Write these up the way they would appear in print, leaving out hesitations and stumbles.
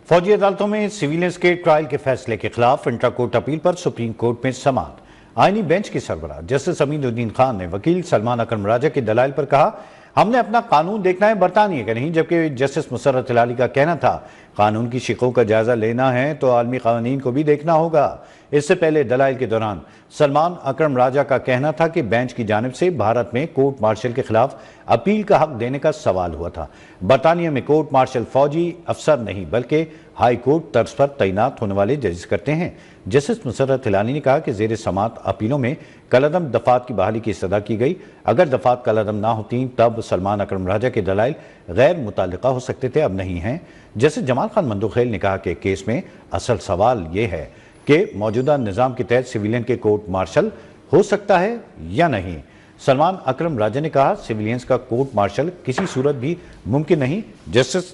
फौजी अदालतों में सिविलियंस के ट्रायल के फैसले के खिलाफ इंट्रा कोर्ट अपील पर सुप्रीम कोर्ट में समाअत। आईनी बेंच की सरबराह जस्टिस अमीनुद्दीन खान ने वकील सलमान अकरम राजा के दलाइल पर कहा, हमने अपना कानून देखना है, बरतानिया का नहीं। जबकि जस्टिस मुसर्रत हिलाली का कहना था, कानून की शिकों का जायजा लेना है तो आलमी कानून को भी देखना होगा। इससे पहले दलाइल के दौरान सलमान अकरम राजा का कहना था कि बेंच की जानिब से भारत में कोर्ट मार्शल के खिलाफ अपील का हक देने का सवाल हुआ था। बरतानिया में कोर्ट मार्शल फौजी अफसर नहीं बल्कि हाई कोर्ट तर्ज पर तैनात होने वाले जजेस करते हैं। जस्टिस मुसर्रत हिलाली ने कहा कि जेर समाअत अपीलों में कलअदम दफात की बहाली की इस्तदा की गई। अगर दफात कलअदम ना होती तब सलमान अकरम राजा के दलाइल गैर मुताल्लिका हो सकते थे, अब नहीं हैं। जस्टिस जमाल खान मंदोखेल ने कहा कि केस में असल सवाल ये है कि मौजूदा निज़ाम के तहत सिविलियन के कोर्ट मार्शल हो सकता है या नहीं। सलमान अकरम राजा ने कहा, सिविलियंस का कोर्ट मार्शल किसी सूरत भी मुमकिन नहीं। जस्टिस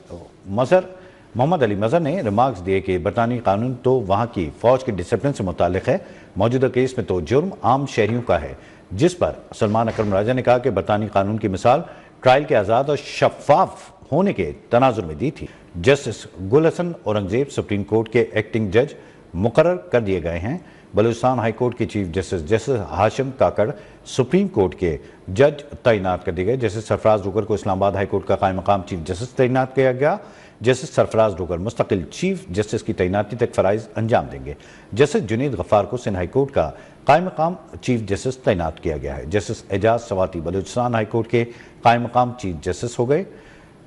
मोहम्मद अली मजहर ने रिमार्क्स दिए कि बरतानी कानून तो वहाँ की फौज के डिसिप्लिन से मुतालिक है, मौजूदा केस में तो जुर्म आम शहरियों का है। जिस पर सलमान अकरम राजा ने कहा कि बरतानी कानून की मिसाल ट्रायल के आज़ाद और शफाफ होने के तनाजुर में दी थी। जस्टिस गुल हसन औरंगजेब सुप्रीम कोर्ट के एक्टिंग जज मुकर्रर कर दिए गए हैं। बलूचिस्तान हाई कोर्ट के चीफ जस्टिस हाशिम काकड़ सुप्रीम कोर्ट के जज तैनात कर दिए गए। जस्टिस सरफराज डोगर को इस्लामाबाद हाई कोर्ट का कायम मकाम चीफ जस्टिस तैनात किया गया। जस्टिस सरफराज डोगर मुस्तकिल चीफ जस्टिस की तैनाती तक फराइज अंजाम देंगे। जस्टिस जुनैद गफ्फार को सिंध हाई कोर्ट का कायम मकाम चीफ जस्टिस तैनात किया गया है। Justice Ejaz Swati Balochistan high court के कायम मकाम चीफ जस्टिस हो गए।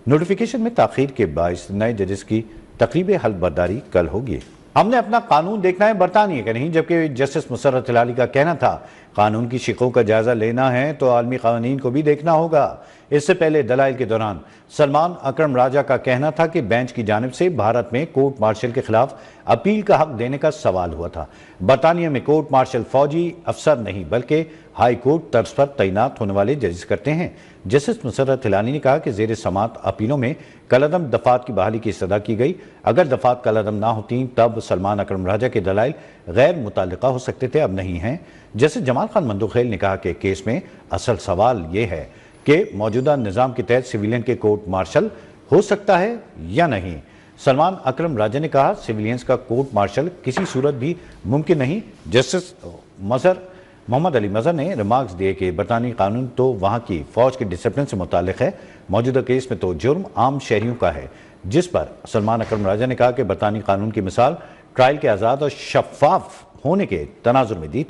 नोटिफिकेशन में ताखीर के बायस नए जजेस की तकरीब हल्फ-बर्दारी कल होगी। हमने अपना कानून देखना है, बरतानिया का नहीं। जबकि जस्टिस मुसर्रत हिलाली का कहना था, कानून की शिकों का जायजा लेना है तो आलमी कानून को भी देखना होगा। इससे पहले दलाइल के दौरान सलमान अकरम राजा का कहना था कि बेंच की जानिब से भारत में कोर्ट मार्शल के खिलाफ अपील का हक देने का सवाल हुआ था। बरतानिया में कोर्ट मार्शल फौजी अफसर नहीं बल्कि हाई कोर्ट तर्ज पर तैनात होने वाले जजेस करते हैं। जस्टिस मुसर्रत हिलाली ने कहा कि जेर समाअत अपीलों में कलअदम दफात की बहाली की इस्तदा की गई। अगर दफात कलअदम ना होती तब सलमान अकरम राजा के दलाइल गैर मुताल्लिका हो सकते थे, अब नहीं हैं। जस्टिस जमाल खान मंदोखेल ने कहा कि केस में असल सवाल ये है कि मौजूदा निज़ाम के तहत सिविलियन के कोर्ट मार्शल हो सकता है या नहीं। सलमान अकरम राजा ने कहा, सिविलियंस का कोर्ट मार्शल किसी सूरत भी मुमकिन नहीं। जस्टिस मोहम्मद अली मजहर ने रिमार्क्स दिए कि बरतानी कानून तो वहाँ की फौज के डिसिप्लिन से मुतालिक है, मौजूदा केस में तो जुर्म आम शहरियों का है। जिस पर सलमान अकरम राजा ने कहा कि बरतानी कानून की मिसाल ट्रायल के आज़ाद और शफाफ होने के तनाजुर में दी थी।